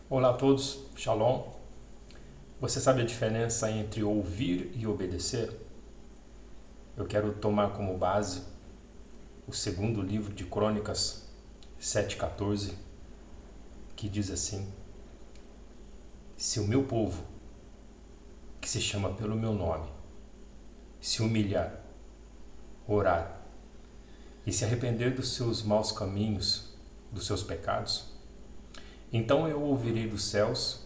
Olá a todos, Shalom. Você sabe a diferença entre ouvir e obedecer? Eu quero tomar como base o segundo livro de Crônicas 7,14, que diz assim: Se o meu povo, que se chama pelo meu nome, se humilhar, orar e se arrepender dos seus maus caminhos, dos seus pecados, então eu ouvirei dos céus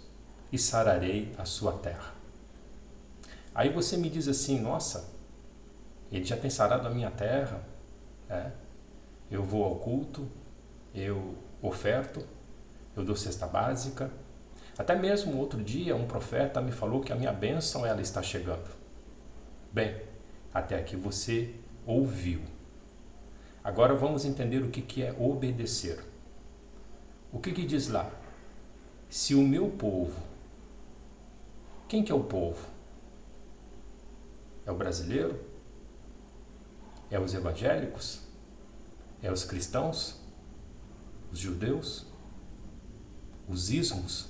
e sararei a sua terra. Aí você me diz assim: nossa, ele já tem sarado a minha terra, eu vou ao culto, eu oferto, eu dou cesta básica. Até mesmo outro dia um profeta me falou que a minha bênção ela está chegando. Bem, até aqui você ouviu. Agora vamos entender o que é obedecer. O que diz lá? Se o meu povo, quem que é o povo? É o brasileiro? É os evangélicos? É os cristãos? Os judeus? Os ismos?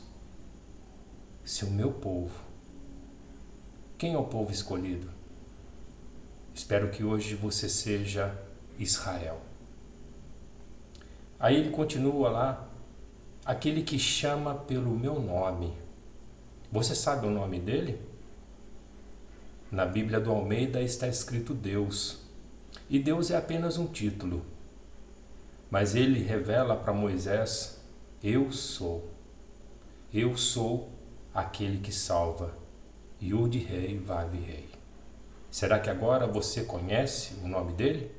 Se o meu povo, quem é o povo escolhido? Espero que hoje você seja Israel. Aí ele continua lá, aquele que chama pelo meu nome. Você sabe o nome dele? Na Bíblia do Almeida está escrito Deus. E Deus é apenas um título. Mas ele revela para Moisés: eu sou. Eu sou aquele que salva. Yud-Rei, Vav-Rei. Será que agora você conhece o nome dele?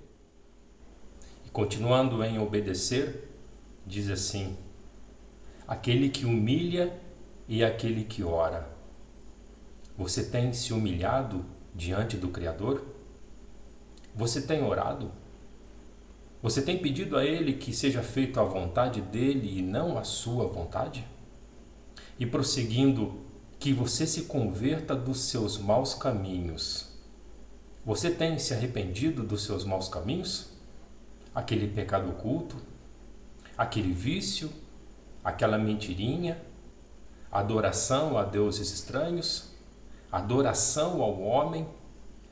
E continuando em obedecer, diz assim: aquele que humilha e aquele que ora. Você tem se humilhado diante do Criador? Você tem orado? Você tem pedido a Ele que seja feita a vontade dEle e não a sua vontade? E prosseguindo, que você se converta dos seus maus caminhos. Você tem se arrependido dos seus maus caminhos? Aquele pecado oculto? Aquele vício? Aquela mentirinha? Adoração a deuses estranhos? Adoração ao homem?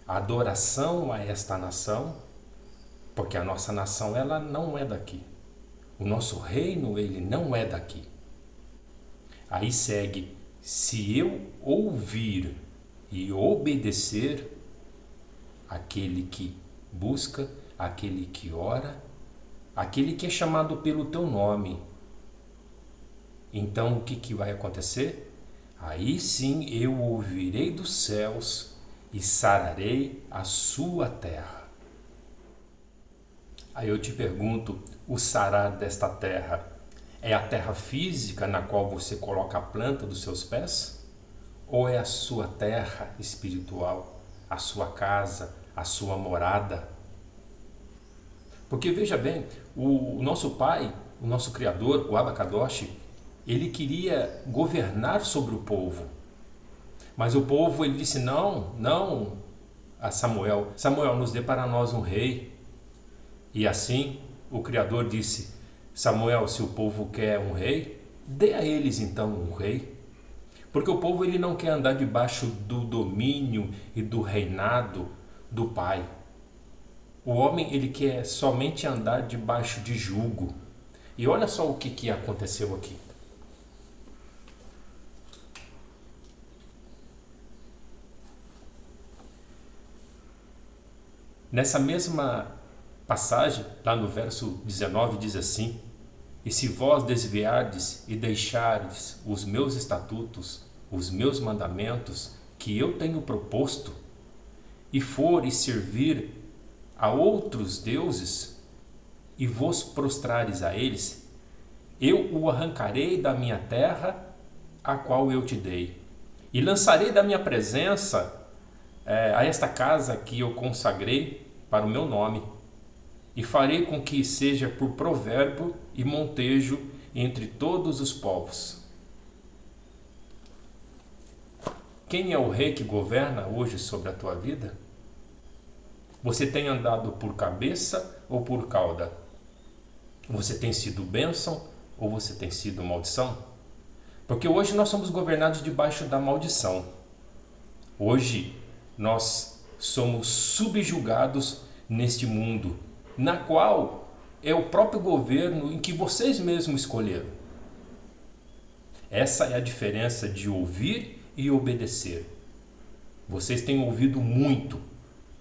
Adoração a esta nação? Porque a nossa nação ela não é daqui. O nosso reino ele não é daqui. Aí segue: se eu ouvir e obedecer, aquele que busca, aquele que ora, aquele que é chamado pelo teu nome. Então o que vai acontecer? Aí sim eu ouvirei dos céus e sararei a sua terra. Aí eu te pergunto, o sarar desta terra é a terra física na qual você coloca a planta dos seus pés? Ou é a sua terra espiritual, a sua casa, a sua morada? Porque veja bem, o nosso Pai, o nosso Criador, o Abacadosh, ele queria governar sobre o povo. Mas o povo ele disse não a Samuel. Samuel, nos dê para nós um rei. E assim o Criador disse: Samuel, se o povo quer um rei, dê a eles então um rei. Porque o povo ele não quer andar debaixo do domínio e do reinado do Pai. O homem ele quer somente andar debaixo de jugo. E olha só o que aconteceu aqui. Nessa mesma passagem, lá no verso 19, diz assim: e se vós desviardes e deixardes os meus estatutos, os meus mandamentos, que eu tenho proposto, e fores servir a outros deuses, e vos prostrares a eles, eu o arrancarei da minha terra, a qual eu te dei, e lançarei da minha presença a esta casa que eu consagrei para o meu nome, e farei com que seja por provérbio e montejo entre todos os povos. Quem é o rei que governa hoje sobre a tua vida? Você tem andado por cabeça ou por cauda? Você tem sido bênção ou você tem sido maldição? Porque hoje nós somos governados debaixo da maldição. Hoje nós somos subjugados neste mundo, na qual é o próprio governo em que vocês mesmos escolheram. Essa é a diferença de ouvir e obedecer. Vocês têm ouvido muito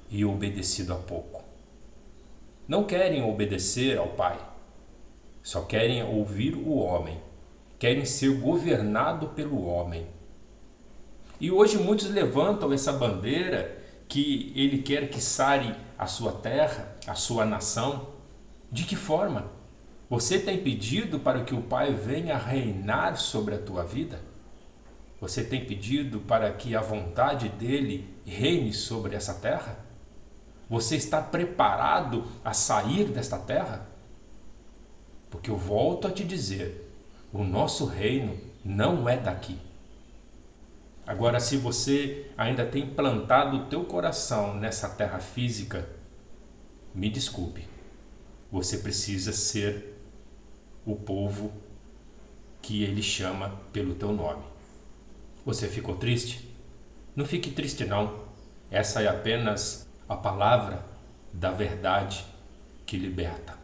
e obedecido a pouco. Não querem obedecer ao Pai, só querem ouvir o homem, querem ser governado pelo homem. E hoje muitos levantam essa bandeira que ele quer que sare a sua terra, a sua nação. De que forma? Você tem pedido para que o Pai venha reinar sobre a tua vida? Você tem pedido para que a vontade dele reine sobre essa terra? Você está preparado a sair desta terra? Porque eu volto a te dizer, o nosso reino não é daqui. Agora, se você ainda tem plantado o teu coração nessa terra física, me desculpe, você precisa ser o povo que ele chama pelo teu nome. Você ficou triste? Não fique triste não. Essa é apenas a palavra da verdade que liberta.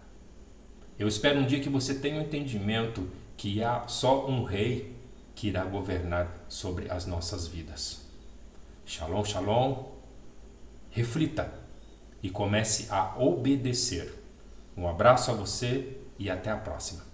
Eu espero um dia que você tenha um entendimento que há só um rei que irá governar sobre as nossas vidas. Shalom, shalom. Reflita e comece a obedecer. Um abraço a você e até a próxima.